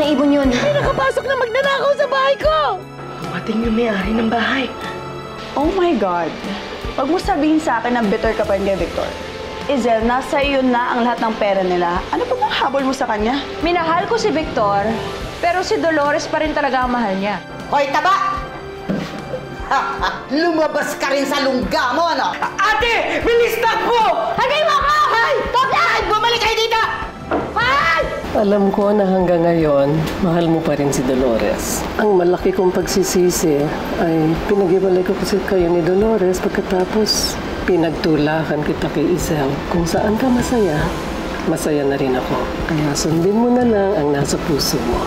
ng ibon yun. May nakapasok na magnanakaw sa bahay ko! Dumating yung may-ari ng bahay. Oh my God. Huwag mo sabihin sa akin na bitter ka pa rin kay Victor. Izel, nasa iyo na ang lahat ng pera nila. Ano ba bang habol mo sa kanya? Minahal ko si Victor, pero si Dolores pa rin talaga ang mahal niya. Hoy, taba! Lumabas ka rin sa lungga mo, ano? Ate! Bilis takbo! Hagay mo ako! Hay! Ay! Bumalik kayo dito! Hay! Alam ko na hanggang ngayon, mahal mo pa rin si Dolores. Ang malaki kong pagsisisi ay pinag-iwalay ko kasi kayo ni Dolores pagkatapos pinagtulakan kita kay Izel. Kung saan ka masaya, masaya na rin ako. Kaya sundin mo na lang ang nasa puso mo.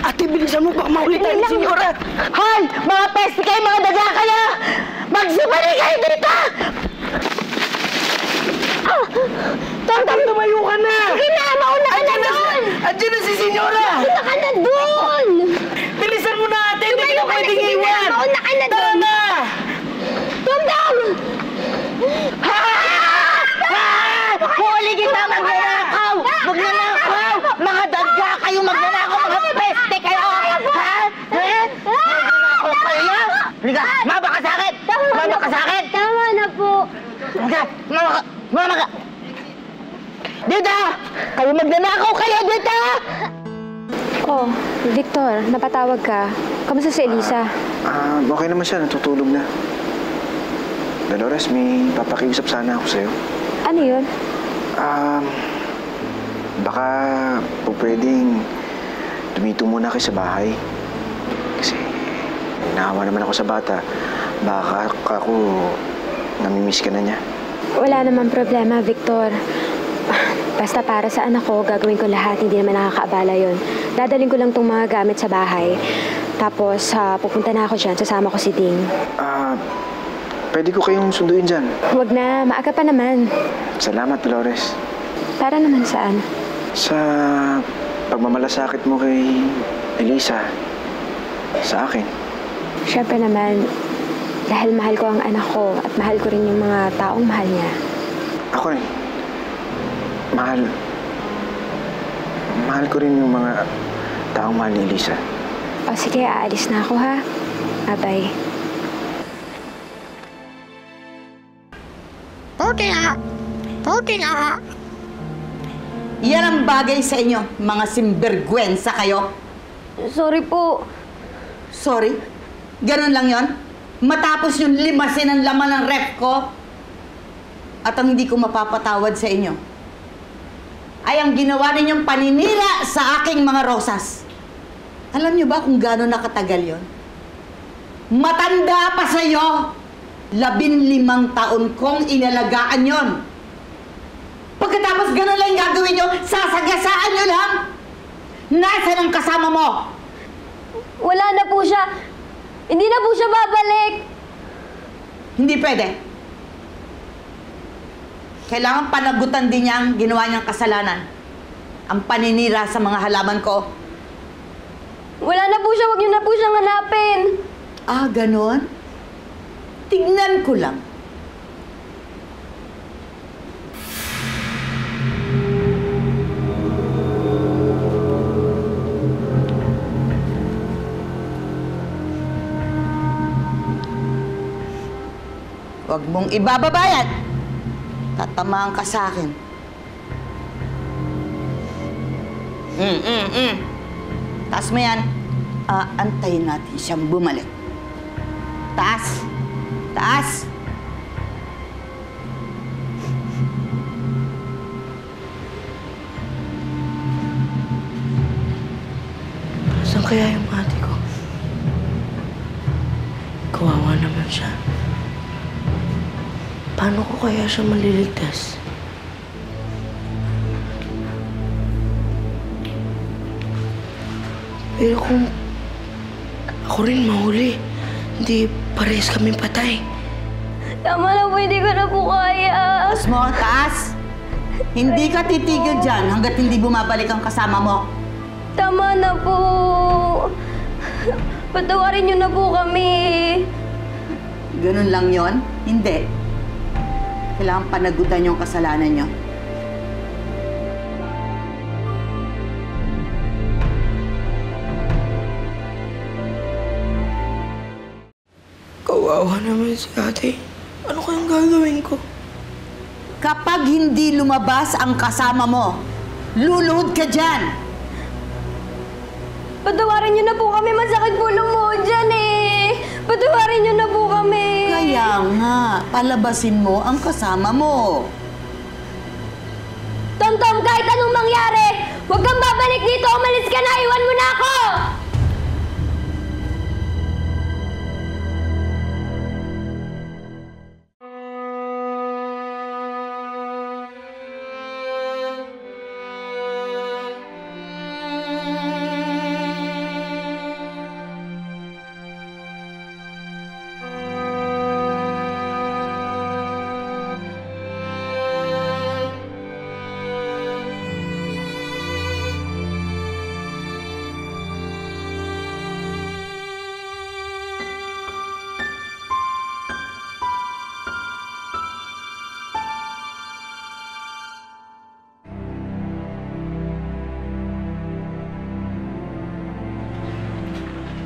Ate, bilisan mo baka maulit tayo, senyora! Hoy! Mga peste kayo, mga daga kayo! Magsumali kayo dito! Tandang, tumayo ka na! Sige na! Mauna ka na doon! Andiyan na si senyora! Mauna ka na doon! Bilisan mo na, ate! Hindi kita pwedeng iwan! Mauna ka na doon! Tara na! Tandang! Huli kita, magnanakaw! Magnanakaw! Mga daga kayo, magnanakaw! Mga peste kayo! Ha? Magnanakaw kayo? Liga! Mama ka sa akin! Mama ka sa akin! Tama na po. Liga! Mama ka! Dito! Kayo magnanakaw kayo dito! Oh, Victor, napatawag ka. Kamusta si Elisa? Okay naman siya. Natutulog na. Dolores, may papakiusap sana ako sa'yo. Ano yun? Baka po pwedeng dumito muna kayo sa bahay. Kasi naawa naman ako sa bata. Baka ako namimiss ka na niya. Wala namang problema, Victor. Basta para sa anak ko, gagawin ko lahat. Hindi naman nakakaabala yun. Dadalhin ko lang tong mga gamit sa bahay. Tapos, pupunta na ako dyan. Sasama ko si Ding. Pwede ko kayong sunduin dyan. Huwag na. Maaga pa naman. Salamat, Dolores. Para naman saan? Sa pagmamalasakit mo kay Elisa. Sa akin. Siyempre naman, dahil mahal ko ang anak ko at mahal ko rin yung mga taong mahal niya. Ako rin. Mahal ko rin yung mga taong mahal ni Elisa. O sige, aalis na ako ha. Bye-bye. Okay nga. Yan ang bagay sa inyo, mga simbergwensa kayo. Sorry po. Sorry? Ganun lang yon? Matapos yung limasin ang laman ng ref ko? At ang hindi ko mapapatawad sa inyo ay ang ginawa ninyong paninira sa aking mga rosas. Alam niyo ba kung gaano nakatagal yon? Matanda pa sa'yo! 15 taon kong inalagaan yon. Pagkatapos gano'n lang gagawin nyo, sasagasaan nyo lang! Nasaan ang kasama mo? Wala na po siya. Hindi na po siya babalik. Hindi pwede. Kailangan panagutan din niya ang ginawa niyang kasalanan. Ang paninira sa mga halaman ko. Wala na po siya. Huwag niyo na po siyang hanapin. Ah, ganon? Tignan ko lang. Huwag mong ibababayan. Tatamaan ka sa akin. Taas mo yan. Aantayin natin siyang bumalik. Taas! Taas! Saan kaya yung ate ko? Kawawa naman siya. Paano ko kaya siya maliligtas? Pero kung ako rin mahuli, hindi parehas kaming patay. Tama na po. Hindi ko na po kaya. Taas mo, taas! Hindi ka titigil dyan hanggat hindi bumabalik ang kasama mo. Tama na po. Patawarin niyo na po kami. Ganun lang yon? Hindi. Kailangan panagutan yung kasalanan nyo. Kawawa naman si ate. Ano kayang gagawin ko? Kapag hindi lumabas ang kasama mo, luluhod ka dyan! Patawarin niyo na po kami. Masakit po lumuhod dyan eh. Patawarin niyo na po kami. Kaya nga, palabasin mo ang kasama mo. Tom, kahit anong mangyari, huwag kang babalik dito. Umalis ka na. Iwan mo na ako.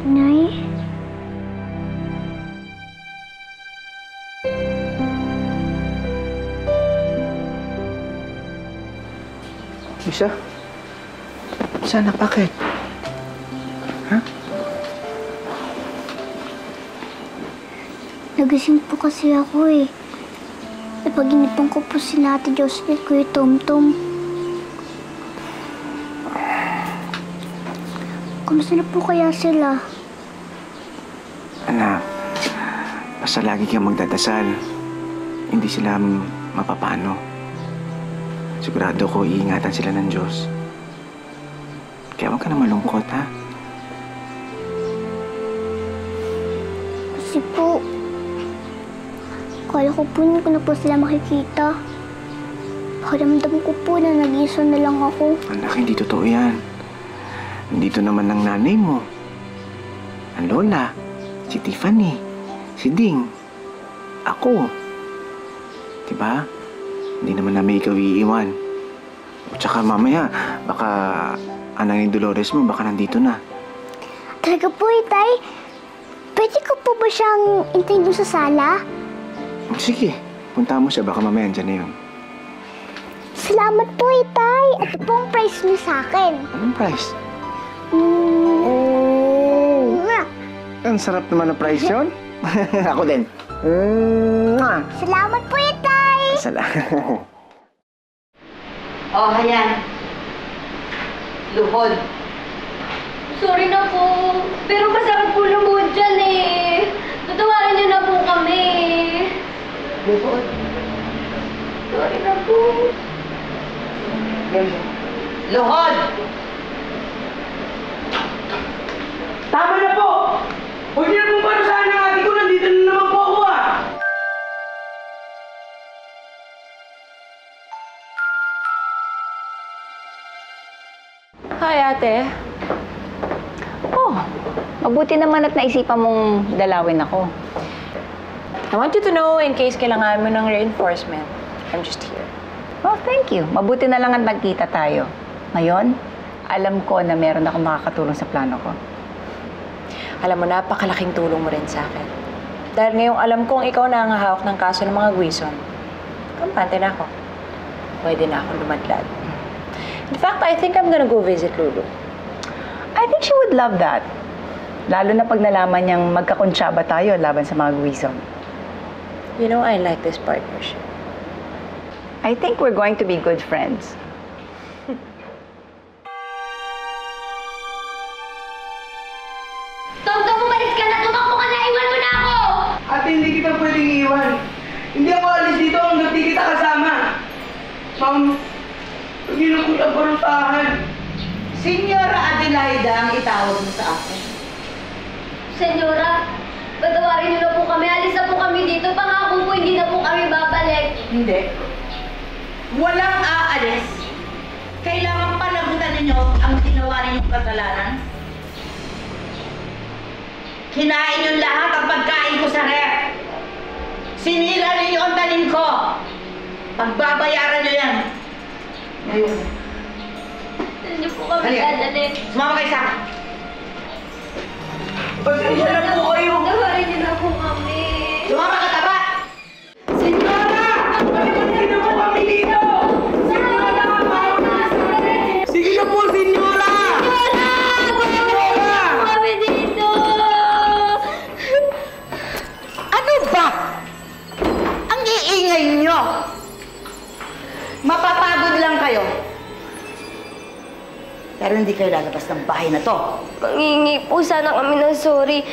Nay? Lisa? Sana, bakit? Ha? Nagising po kasi ako eh. Napaginipan ko po si Ate Jocelyn, Kuya Tom-Tom. Kamusta na po kaya sila? Anak, basta lagi kang magdadasal. Hindi sila mapapano. Sigurado ko iingatan sila ng Diyos. Kaya huwag ka na malungkot, ha? Kasi po, kala ko po hindi ko na po sila makikita. Pakiramdam ko po na nag-iisa na lang ako. Anak, hindi totoo yan. Nandito naman ang nanay mo. Ang lola, si Tiffany, si Ding, ako. Diba? Hindi naman namin ikaw iiwan. At saka mamaya, baka anak ni Dolores mo, baka nandito na. Talaga po, Itay? Pwede ko po ba siyang intayin doon sa sala? Sige, punta mo siya, baka mamaya andyan na yun. Salamat po, Itay. Ito po ang prize niyo sa akin. Anong price? Mwah! Ang sarap naman ng price yun. Ako din. Salamat po, Itay. Oh, ayan. Luhod. Sorry na po. Pero masakit po lumuhod dyan eh. Tatawarin niyo na po kami. Luhod. Sorry na po. Luhod! Tama na po! Huwag niyo na po parusahan ng ate ko. Nandito na naman po ako, ah! Hi, ate. Oh, mabuti naman at naisipan mong dalawin ako. I want you to know, in case kailangan mo ng reinforcement, I'm just here. Oh, thank you. Mabuti na lang at nagkita tayo. Ngayon, alam ko na meron akong makakatulong sa plano ko. Alam mo, napakalaking tulong mo rin sa akin. Dahil ngayong alam kong ikaw na ang hawak ng kaso ng mga Gwison, kampante na ako. Pwede na akong lumadlad. In fact, I think I'm gonna go visit Lulu. I think she would love that. Lalo na pag nalaman niyang magkakonsyaba tayo laban sa mga Gwison. You know, I like this partnership. I think we're going to be good friends. Tom, umalis ka na. Tumakbo ka na. Iwan mo na ako. Ate, hindi kita pwedeng iwan. Hindi ako alis dito hanggang di kita kasama. Ma'am, huwag niyo na po siyang parusahan. Senyora Adelaida ang itawag mo sa akin. Senyora, patawarin niyo na po kami. Alis na po kami dito. Pangako po, hindi na po kami babalik. Hindi. Walang aalis. Kailangan panagutan ninyo ang ginawa ninyong kasalanan. Kinain yung lahat ang pagkain ko sa ref. Sinira ninyo ang tanim ko. Pagbabayaran nyo yan. Ngayon. Saan niyo po kami Halika. dadalhin? Sumama kayo sa akin. Pasensya na po kayo. Tawarin niyo na po kami. Sumama ka, taba! Senyora! Pagkasin na po kami dito! Senyora! Sige na po, senyora! Senyora! Kami dito! Ano ba? Ang iingay nyo! Mapapagod lang kayo. Pero hindi kayo lalabas ng bahay na to. Mangingi po sana kami ng sorry.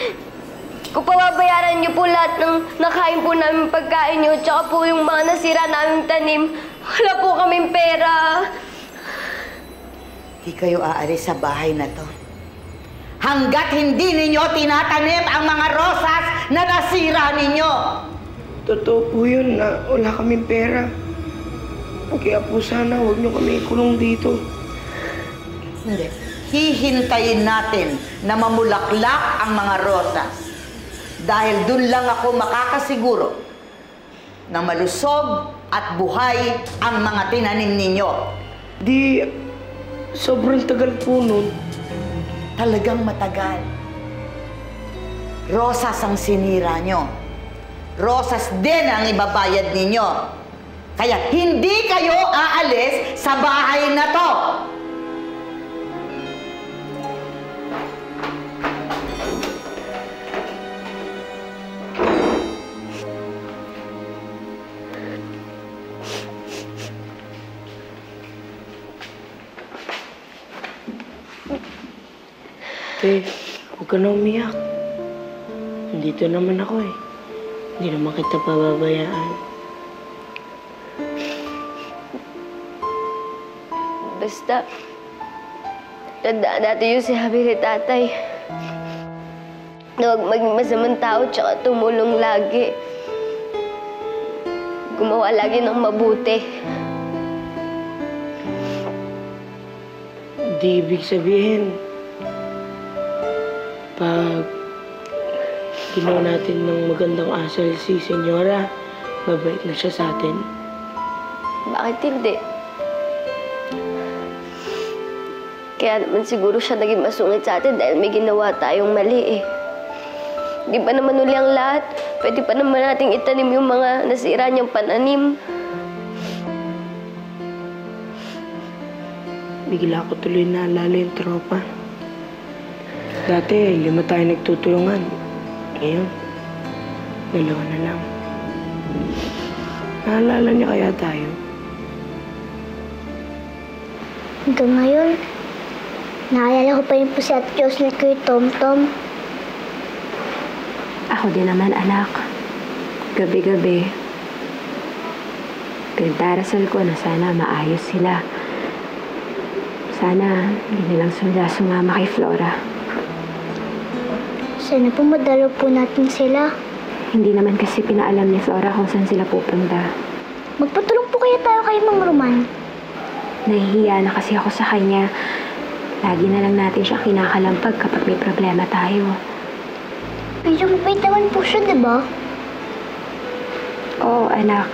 Kung pababayaran niyo po lahat ng nakain po namin pagkain niyo, tsaka po yung mga nasira naming tanim, wala po kaming pera. Hindi kayo aalis sa bahay na to. Hanggat hindi ninyo tinatanim ang mga rosas na nasira ninyo. Totoo po yun na wala kaming pera. Kaya po sana huwag niyo kami ikulong dito. Hindi. Hihintayin natin na mamulaklak ang mga rosas. Dahil dun lang ako makakasiguro na malusog at buhay ang mga tinanim ninyo. Di, sobrang tagal po nun. Talagang matagal. Rosas ang sinira nyo. Rosas din ang ibabayad ninyo. Kaya hindi kayo aalis sa bahay na to. Te, huwag ka na umiyak. Nandito naman ako eh. Hindi naman kita pababayaan. Basta, tandaan natin yung sinabi ni tatay. Na huwag maging masamang tao tsaka tumulong lagi. Gumawa lagi ng mabuti. Di ibig sabihin, pag ginawa natin ng magandang asal si Senyora, mabait na siya sa atin. Bakit hindi? Kaya naman siguro siya naging masungit sa atin dahil may ginawa tayong mali eh. Di ba naman uli ang lahat? Pwede pa naman nating itanim yung mga nasira niyang pananim. Bigla ko tuloy naalala yung tropa. Dati, 5 tayo nagtutulungan. Ngayon, 2 na lang. Naalala niya kaya tayo? Hanggang ngayon, naalala ko pa rin po si Ate Jocelyn kay Tom Tom. Ako din naman, anak. Gabi-gabi, pinagdarasal ko na sana maayos sila. Sana hindi nilang sumama kay Flora. Sana po madalo po natin sila. Hindi naman kasi pinaalam ni Flora kung saan sila pupunta. Magpatulong po kaya tayo kay Mang Roman. Nahihiya na kasi ako sa kanya. Lagi na lang natin siya kinakalampag kapag may problema tayo. Medyo mabait naman po siya, di ba? Oo, anak.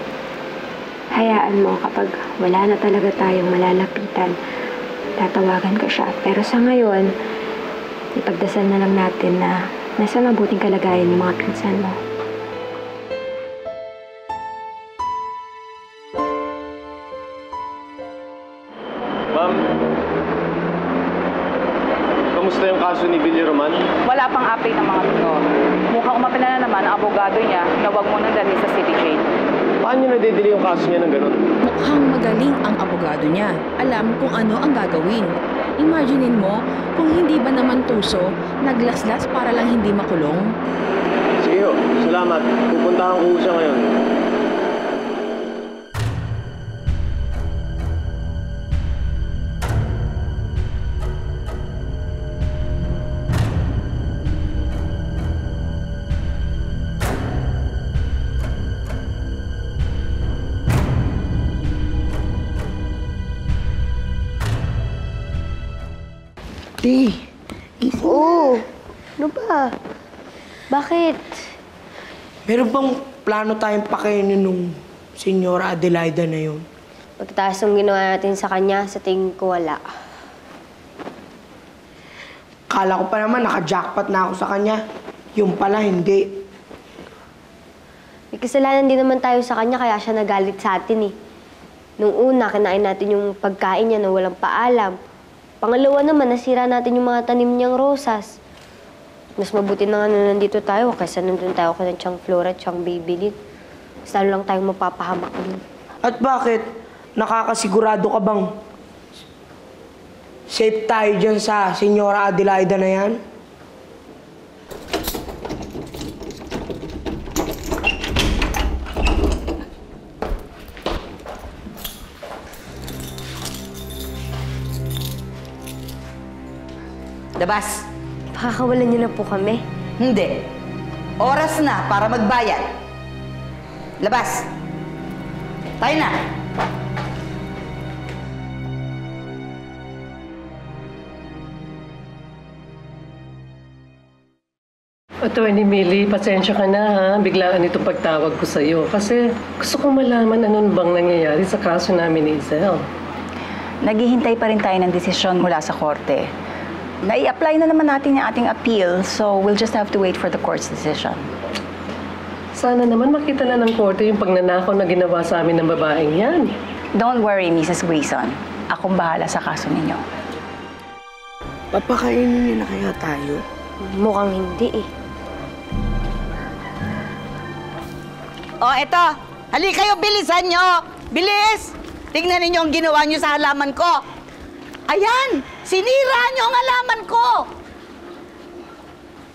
Hayaan mo kapag wala na talaga tayong malalapitan, tatawagan ko siya. Pero sa ngayon, ipagdasal na lang natin na nasa mabuting kalagayan yung mga pinsan mo. Ma'am, kamusta yung kaso ni Billy Roman? Wala pang update ng mga ito. Mukhang umapila na naman ang abogado niya na huwag mo nang dalhin sa CBJ. Paano nadidili yung kaso niya ng ganun? Mukhang magaling ang abogado niya. Alam kung ano ang gagawin. Imaginin mo kung hindi ba naman tuso, naglaslas para lang hindi makulong. Sige ho, salamat. Pupuntahan ko siya ngayon. Te, Oo. Ano ba? Bakit? Meron bang plano tayong pakainin nung Senyora Adelaida na yun? Pagkatapos ng ginawa natin sa kanya, sa tingin ko wala. Kala ko pa naman naka-jackpot na ako sa kanya. Yung pala, hindi. May kasalanan din naman tayo sa kanya, kaya siya nagalit sa atin eh. Nung una, kinain natin yung pagkain niya na walang paalam. Pangalawa naman, nasira natin yung mga tanim niyang rosas. Mas mabuti na nga na nandito tayo kaysa nandun tayo kay Tiyang Flora at Tiyang Babylin. Mas lalo lang tayong mapapahamak din. At bakit? Nakakasigurado ka bang safe tayo dyan sa Senyora Adelaida na yan? Labas. Pakakawalan niyo na po kami. Hindi. Oras na para magbayad. Labas. Tayo na. Attorney Millie, pasensya ka na ha. Biglaan itong pagtawag ko sa'yo. Kasi gusto kong malaman ano bang nangyayari sa kaso namin ni Isel. Naghihintay pa rin tayo ng desisyon mula sa korte. Nai-apply na naman natin yung ating appeal, so we'll just have to wait for the court's decision. Sana naman makita na ng korte yung pagnanakaw na ginawa sa amin ng babaeng yan. Don't worry, Mrs. Grayson. Akong bahala sa kaso ninyo. Papakainin niyo na kaya tayo? Mukhang hindi eh. O, eto. Hali kayo, bilisan nyo. Bilis! Tingnan ninyo ang ginawa nyo sa halaman ko. Ayan! Sinira nyo ang halaman ko!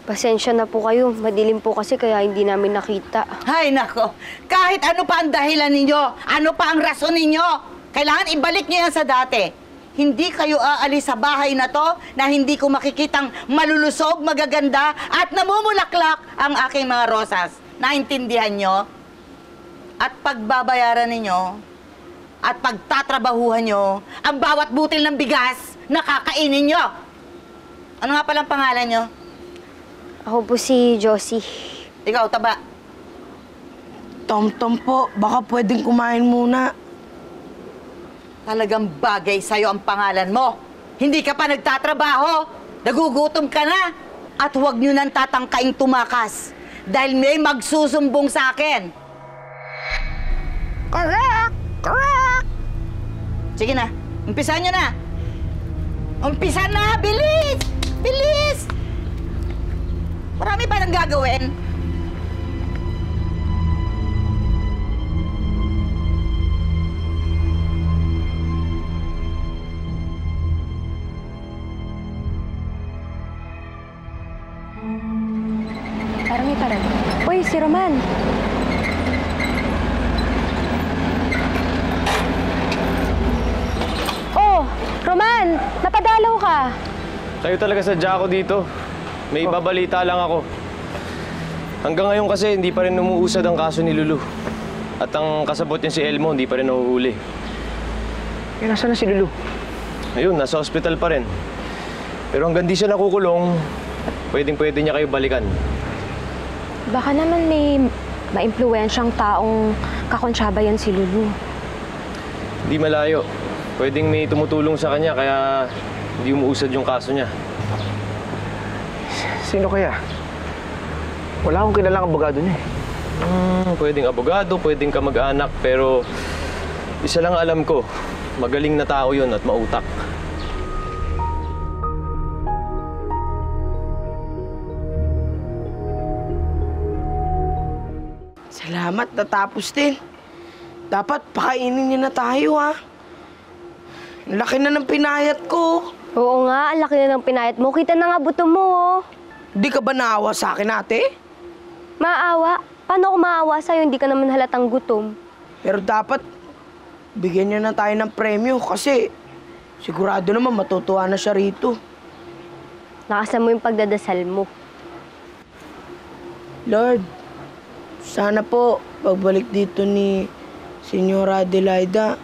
Pasensya na po kayo. Madilim po kasi kaya hindi namin nakita. Ay, nako. Kahit ano pa ang dahilan ninyo, ano pa ang rason ninyo, kailangan ibalik nyo yan sa dati. Hindi kayo aalis sa bahay na to na hindi ko makikitang malulusog, magaganda, at namumulaklak ang aking mga rosas. Naintindihan nyo? At pagbabayaran ninyo, at pagtatrabahuhan nyo, ang bawat butil ng bigas na kakainin nyo. Ano nga palang pangalan nyo? Ako po si Josie. Ikaw, taba. Tom-tom po, baka pwedeng kumain muna. Talagang bagay sa'yo ang pangalan mo. Hindi ka pa nagtatrabaho. Nagugutom ka na. At huwag nyo nang tatangkaing tumakas. Dahil may magsusumbong sa akin. Correct! Correct! Sige na. Umpisan nyo na. Umpisa na! Bilis! Bilis! Marami pa nang gagawin. Parang. Uy, si Roman. Oh, Roman! Napadalaw ka. Kayo talaga sadya ako dito. May babalita lang ako. Hanggang ngayon kasi hindi pa rin umuusad ang kaso ni Lulu. At ang kasabot niya si Elmo, hindi pa rin nahuhuli. Eh, nasaan na si Lulu? Ayun, nasa ospital pa rin. Pero hanggang di siya nakukulong, pwedeng-pwede niya kayo balikan. Baka naman may maimpluwensyang taong kakonsyaba yan si Lulu. Hindi malayo. Pwedeng may tumutulong sa kanya, kaya hindi umuusad yung kaso niya. Sino kaya? Wala akong kilalang abogado niya eh. Pwedeng abogado, pwedeng kamag-anak, pero isa lang alam ko, magaling na tao yun at mautak. Salamat, natapos din. Dapat pakainin niya na tayo, ha? Ang laki na ng pinayat ko. Oo nga, ang laki na ng pinayat mo. Kita na nga buto mo, oh. Di ka ba naawa sa akin, ate? Maawa? Paano ako maawa sa'yo? Hindi ka naman halatang gutom. Pero dapat, bigyan niya na tayo ng premyo kasi sigurado naman matutuwa na siya rito. Nakasan mo yung pagdadasal mo. Lord, sana po pagbalik dito ni Senyora Adelaida,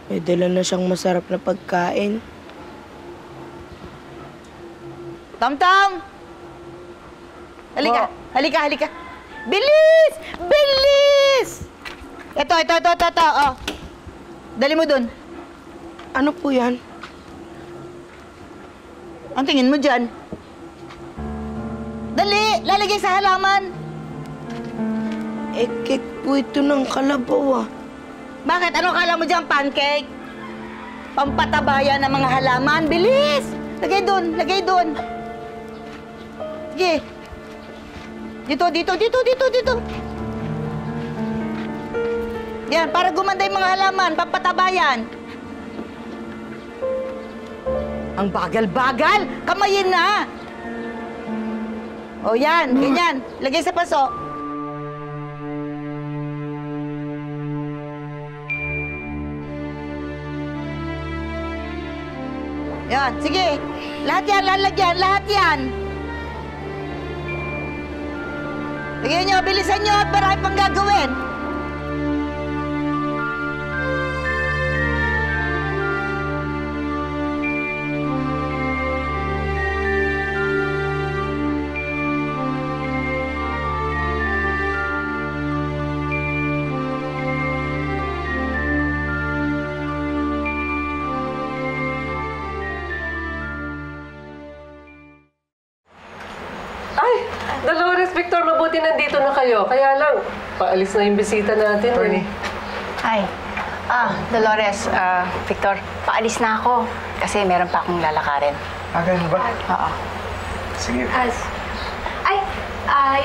may dala na siyang masarap na pagkain. Tam-tam! Halika. Halika, halika. Bilis! Bilis! Ito. Oh. Dali mo dun. Ano po yan? Ang tingin mo dyan? Dali! Lalagay sa halaman. Cake po ito ng kalabaw, ah. Bakit? Ano kala mo dyan, pancake? Pampatabayan ng mga halaman. Bilis! Lagay dun. Sige. Dito. Yan, para gumanda yung mga halaman. Pampatabayan. Ang bagal-bagal! Kamayin na! O yan, ganyan. Lagay sa paso. Yan, sige. Lahat yan, lalagyan. Lahat yan. Lagyan nyo, bilisan nyo at marami pang gagawin. Dolores, Victor, mabuti nandito na kayo. Kaya lang, paalis na yung bisita natin. Attorney. Hi. Dolores, Victor, paalis na ako kasi meron pa akong lalakarin. Ganun ba? Oo. Sige.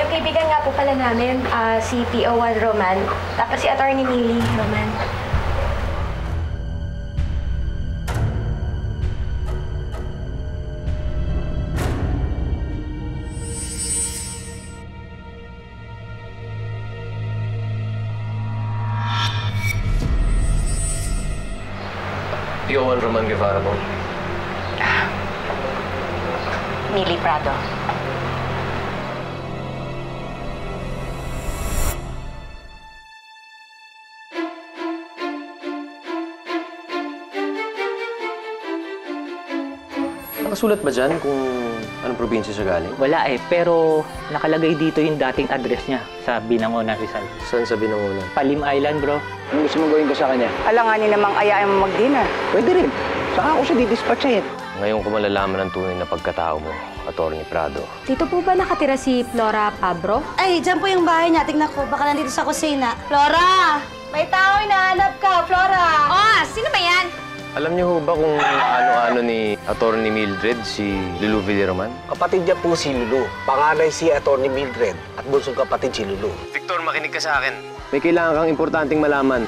Yung kaibigan nga po pala namin, si PO1 Roman, tapos si Attorney Millie Roman. PO1 Roman Guevara po. Millie Prado. Nakasulat ba dyan kung anong probinsya siya galing? Wala pero nakalagay dito yung dating address niya sa Binangonan, Rizal. Saan sa Binangonan? Palim Island, bro. Ano gusto mong gawin ko sa kanya? Alanganin namang ayain mo mag-dinner. Pwede rin. Saka ako siya didispatchahin. Ngayon ko malalaman ang tunay na pagkatao mo, Atty. Prado. Dito po ba nakatira si Flora Pabro? Ay, dyan po yung bahay niya. Tingnan ko, baka nandito sa kusina. Flora! May tao hinahanap ka, Flora! Oh, sino ba yan? Alam niyo ho ba kung ano-ano ni Atty. Mildred, si Lulu Villaroman? Kapatid niya po si Lulu. Panganay si Atty. Mildred at bunsong kapatid si Lulu. Victor, makinig ka sa akin. May kailangan kang importanteng malaman.